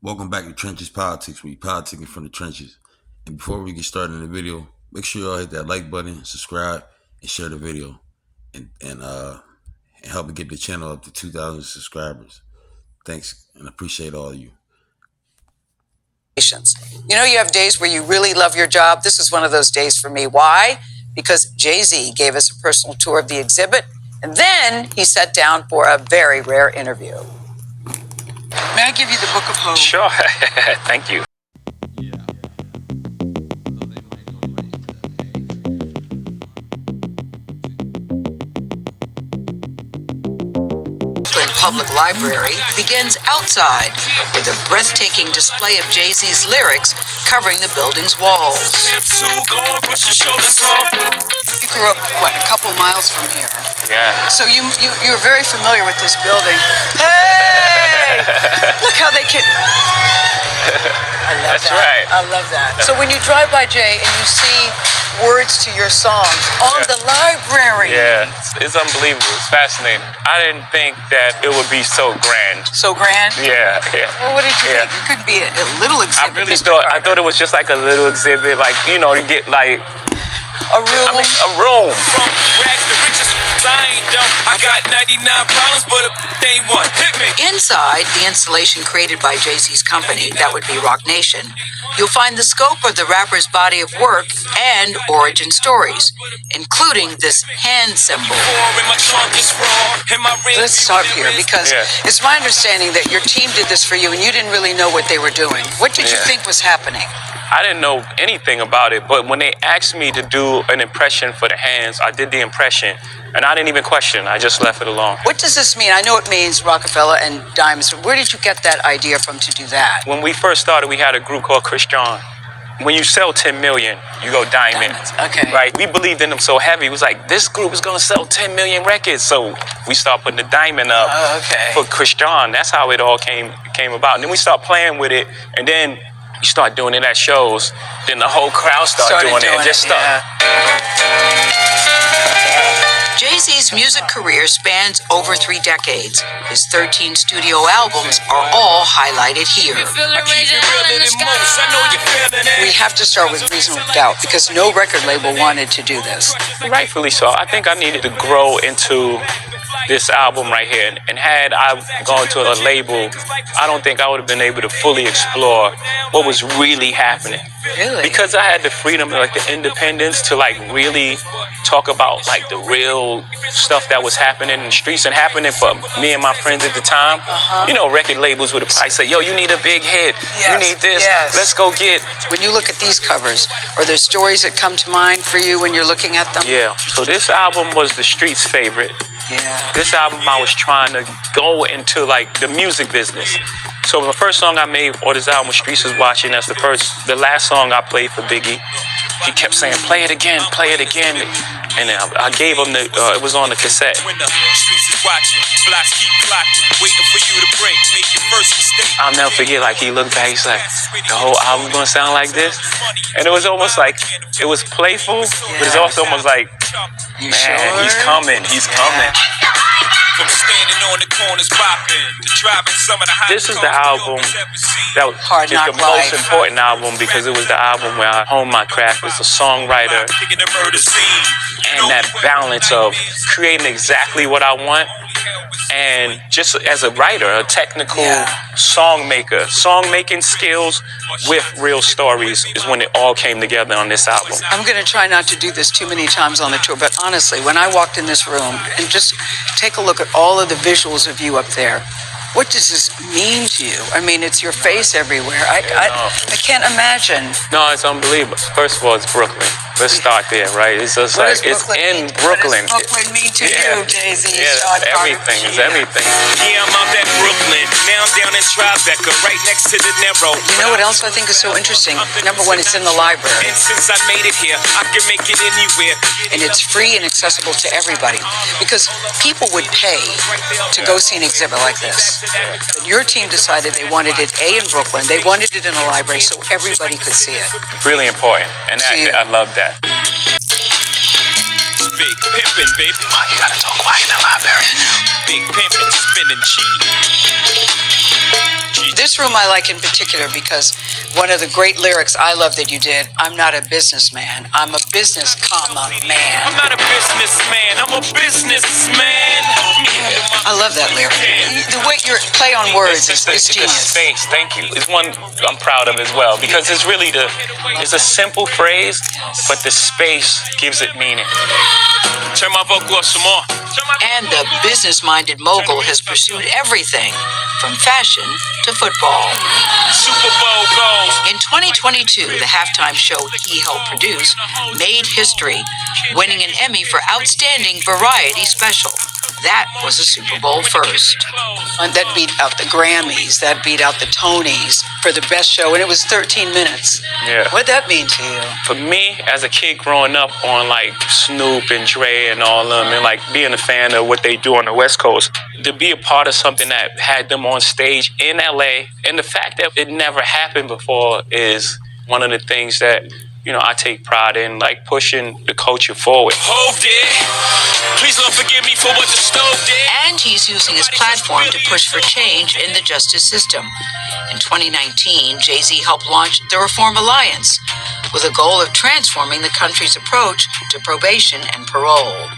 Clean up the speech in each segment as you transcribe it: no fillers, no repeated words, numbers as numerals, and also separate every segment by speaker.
Speaker 1: Welcome back to Trenches Politics, where we politicking from the trenches. And before we get started in the video, make sure y'all hit that like button, subscribe, and share the video, and help me get the channel up to 2,000 subscribers. Thanks, and appreciate all of you.
Speaker 2: You know, you have days where you really love your job. This is one of those days for me. Why? Because JayZ gave us a personal tour of the exhibit, and then he sat down for a very rare interview. May I give you the Book of Hope?
Speaker 3: Sure. Thank you.
Speaker 2: Public Library begins outside with a breathtaking display of JayZ's lyrics covering the building's walls. You grew up, what, a couple miles from here?
Speaker 3: Yeah.
Speaker 2: So you're very familiar with this building. Hey! Look how they can... I love
Speaker 3: That's
Speaker 2: that.
Speaker 3: right.
Speaker 2: I love that. So when you drive by, Jay, and you see words to your songs on the library.
Speaker 3: Yeah, it's unbelievable. It's fascinating. I didn't think that it would be so grand.
Speaker 2: So grand?
Speaker 3: Yeah.
Speaker 2: Well, what did you think? It could be a little exhibit.
Speaker 3: I thought it was just like a little exhibit, like, you know, to get like
Speaker 2: a room.
Speaker 3: A room.
Speaker 4: From rags to riches, I ain't dumb. I got 99 problems, but they one hit me.
Speaker 2: Inside the installation created by JayZ's company, that would be Rock Nation, you'll find the scope of the rapper's body of work and origin stories, including this hand symbol. Let's start here, because it's my understanding that your team did this for you and you didn't really know what they were doing. What did you think was happening?
Speaker 3: I didn't know anything about it, but when they asked me to do an impression for the hands, I did the impression, and I didn't even question. I just left it alone.
Speaker 2: What does this mean? I know it means Rockefeller and Diamonds. Where did you get that idea from to do that?
Speaker 3: When we first started, we had a group called Christian. When you sell 10 million, you go diamond.
Speaker 2: Okay.
Speaker 3: Right? We believed in them so heavy. It was like, this group is going to sell 10 million records. So we start putting the diamond up for Christian. That's how it all came about. And then we start playing with it, and then you start doing it at shows, then the whole crowd started doing it. And just stuff.
Speaker 2: JayZ's music career spans over 3 decades. His 13 studio albums are all highlighted here. We have to start with Reasonable Doubt, because no record label wanted to do this.
Speaker 3: Rightfully so. I think I needed to grow into this album right here, and had I gone to a label, I don't think I would have been able to fully explore what was really happening.
Speaker 2: Really?
Speaker 3: Because I had the freedom, like the independence, to like really talk about like the real stuff that was happening in the streets and happening for me and my friends at the time. You know, record labels would probably say, yo, you need a big hit. You need this. Let's go get.
Speaker 2: When you look at these covers, are there stories that come to mind for you when you're looking at them?
Speaker 3: Yeah. So this album was the streets' favorite.
Speaker 2: Yeah.
Speaker 3: This album, I was trying to go into like the music business. So the first song I made for this album was Streets Is Watching. That's the last song I played for Biggie. He kept saying, play it again. And I gave him it was on the cassette.
Speaker 4: When the streets is watching, blocks keep clocking, waiting for you to break, make your first mistake.
Speaker 3: I'll never forget, like, he looked back, he's like, the whole album gonna sound like this? And it was almost like, it was playful, but it's also almost like, man, he's coming.
Speaker 4: From standing on the corners bopping to driving some of the
Speaker 3: This is the album that was the most important album, because it was the album where I honed my craft as a songwriter, and that balance of creating exactly what I want, and just as a writer, a technical song-making skills with real stories is when it all came together on this album.
Speaker 2: I'm going to try not to do this too many times on the tour, but honestly, when I walked in this room, and just take a look at all of the visuals of you up there, what does this mean to you? I mean, it's your face everywhere. I can't imagine.
Speaker 3: No, it's unbelievable. First of all, it's Brooklyn. Let's start there, right? It's just like, it's in Brooklyn.
Speaker 2: What does Brooklyn mean to you, JayZ?
Speaker 3: Yeah, everything. It's everything.
Speaker 4: Yeah, I'm out at Brooklyn. Now I'm down in Tribeca, right next to the Narrow.
Speaker 2: You know what else I think is so interesting? Number one, it's in the library.
Speaker 4: And since I made it here, I can make it anywhere.
Speaker 2: And it's free and accessible to everybody, because people would pay to go see an exhibit like this. But your team decided they wanted it in Brooklyn. They wanted it in a library so everybody could see it.
Speaker 3: Really important, and I love that.
Speaker 4: Big pimpin', baby.
Speaker 3: Oh, you gotta talk quiet in the library.
Speaker 4: Big pimpin', spinning cheese.
Speaker 2: This This room I like in particular because one of the great lyrics I love that you did, I'm not a businessman, I'm a business, man.
Speaker 4: I'm not a businessman, I'm a businessman.
Speaker 2: I love that lyric. The way your play on words is
Speaker 3: It's
Speaker 2: genius.
Speaker 3: a space, thank you. It's one I'm proud of as well because it's really it's a simple phrase, but the space gives it meaning.
Speaker 4: Turn my vocal up some more.
Speaker 2: And the business-minded mogul has pursued everything from fashion to football.
Speaker 4: Super Bowl goals.
Speaker 2: In 2022, the halftime show he helped produce made history, winning an Emmy for Outstanding Variety Special. That was a Super Bowl first. And that beat out the Grammys, that beat out the Tonys for the best show, and it was 13 minutes.
Speaker 3: Yeah.
Speaker 2: What'd that mean to you?
Speaker 3: For me, as a kid growing up on like Snoop and Dre and all of them, and like being a fan of what they do on the West Coast, to be a part of something that had them on stage in LA, and the fact that it never happened before is one of the things that, you know, I take pride in, like pushing the culture forward.
Speaker 4: Hold it. Please don't forgive me for what the stove did.
Speaker 2: And he's using his platform to push for change in the justice system. In 2019, JayZ helped launch the Reform Alliance with a goal of transforming the country's approach to probation and parole.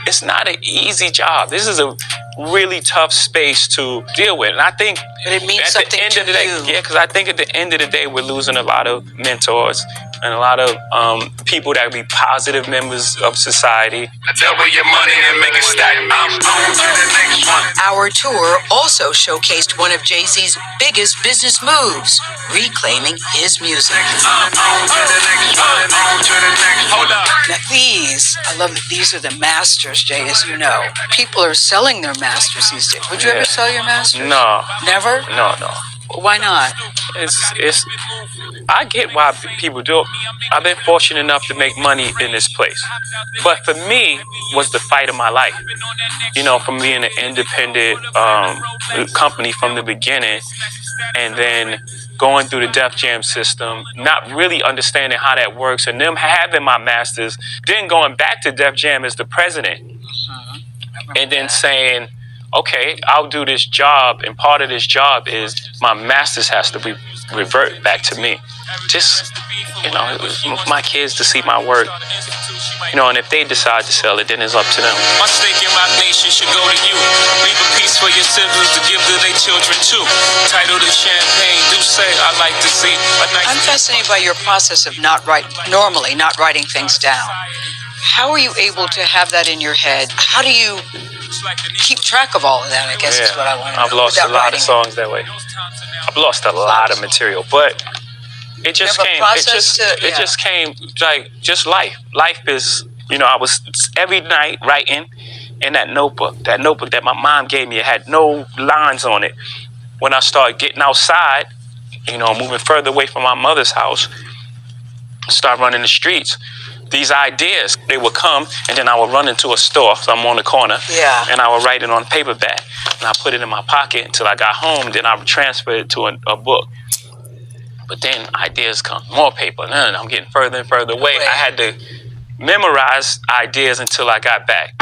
Speaker 3: It's not an easy job. This is a really tough space to deal with. And I think
Speaker 2: But it means
Speaker 3: at
Speaker 2: something
Speaker 3: the end
Speaker 2: to
Speaker 3: of the day,
Speaker 2: you.
Speaker 3: yeah, because I think at the end of the day, we're losing a lot of mentors and a lot of people that be positive members of society.
Speaker 4: Double your money and make it stack. I'm on to the next one.
Speaker 2: Our tour also showcased one of JayZ's biggest business moves, reclaiming his music.
Speaker 4: I'm on to the next one. On to the next one. Hold up.
Speaker 2: Now I love it. These are the masters, Jay, as you know. People are selling their masters these days. Would you ever sell your masters?
Speaker 3: No,
Speaker 2: Never?
Speaker 3: no.
Speaker 2: Why not?
Speaker 3: It's. I get why people do it. I've been fortunate enough to make money in this place, but for me, was the fight of my life. You know, from being an independent company from the beginning, and then going through the Def Jam system, not really understanding how that works, and them having my masters, then going back to Def Jam as the president, and then saying, okay, I'll do this job, and part of this job is my masters has to be revert back to me. Just, you know, it was my kids to see my work, you know, and if they decide to sell it, then it's up to them.
Speaker 4: My stake in Rock Nation should go to you. Leave a piece for your siblings to give to their children too. Title to champagne, do say I like to see a nice.
Speaker 2: I'm fascinated by your process of not writing things down. How are you able to have that in your head? How do you keep track of all of that, I guess is what I want to know.
Speaker 3: I've lost a lot of songs that way. I've lost a lot of material, but it just came. It just came like just life. Life is, you know, I was every night writing in that notebook that my mom gave me. It had no lines on it. When I started getting outside, you know, moving further away from my mother's house, start running the streets, these ideas, they would come, and then I would run into a store, so I'm on the corner, and I would write it on paperback, and I put it in my pocket until I got home, then I would transfer it to a book. But then ideas come, more paper, and I'm getting further and further away. I had to memorize ideas until I got back.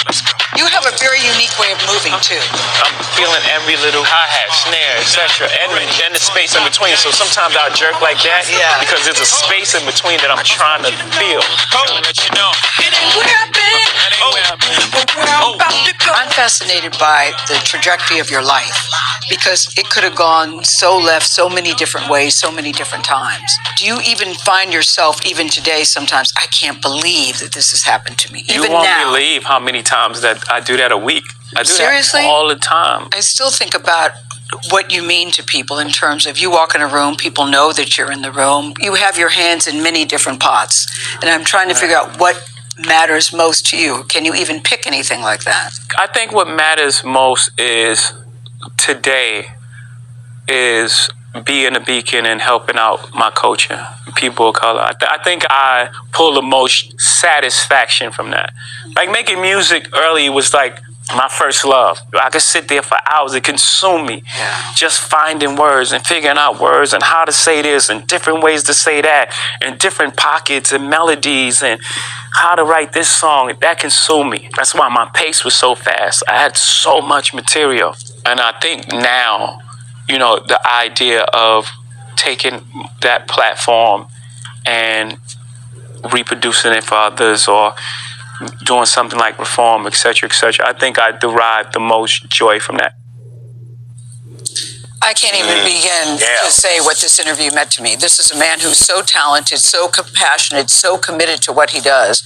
Speaker 3: Let's go.
Speaker 2: You have a very unique way of moving, too.
Speaker 3: I'm feeling every little hi-hat, snare, etc., and the space in between. So sometimes I'll jerk like that because there's a space in between that I'm trying to feel.
Speaker 2: I'm fascinated by the trajectory of your life because it could have gone so left so many different ways, so many different times. Do you even find yourself, even today, sometimes, I can't believe that this has happened to me, even
Speaker 3: now? You won't
Speaker 2: now.
Speaker 3: believe how many times that I do that a week. I do
Speaker 2: Seriously?
Speaker 3: that all the time.
Speaker 2: I still think about what you mean to people in terms of you walk in a room, people know that you're in the room. You have your hands in many different pots. And I'm trying to figure out what matters most to you. Can you even pick anything like that?
Speaker 3: I think what matters most is today is being a beacon and helping out my culture, people of color. I think I pull the most satisfaction from that. Like making music early was like my first love. I could sit there for hours. It consumed me. Just finding words and figuring out words and how to say this and different ways to say that and different pockets and melodies and how to write this song. That consumed me. That's why my pace was so fast. I had so much material. And I think now the idea of taking that platform and reproducing it for others, or doing something like Reform, etc., etc. I think I derived the most joy from that.
Speaker 2: I can't even begin to say what this interview meant to me. This is a man who's so talented, so compassionate, so committed to what he does.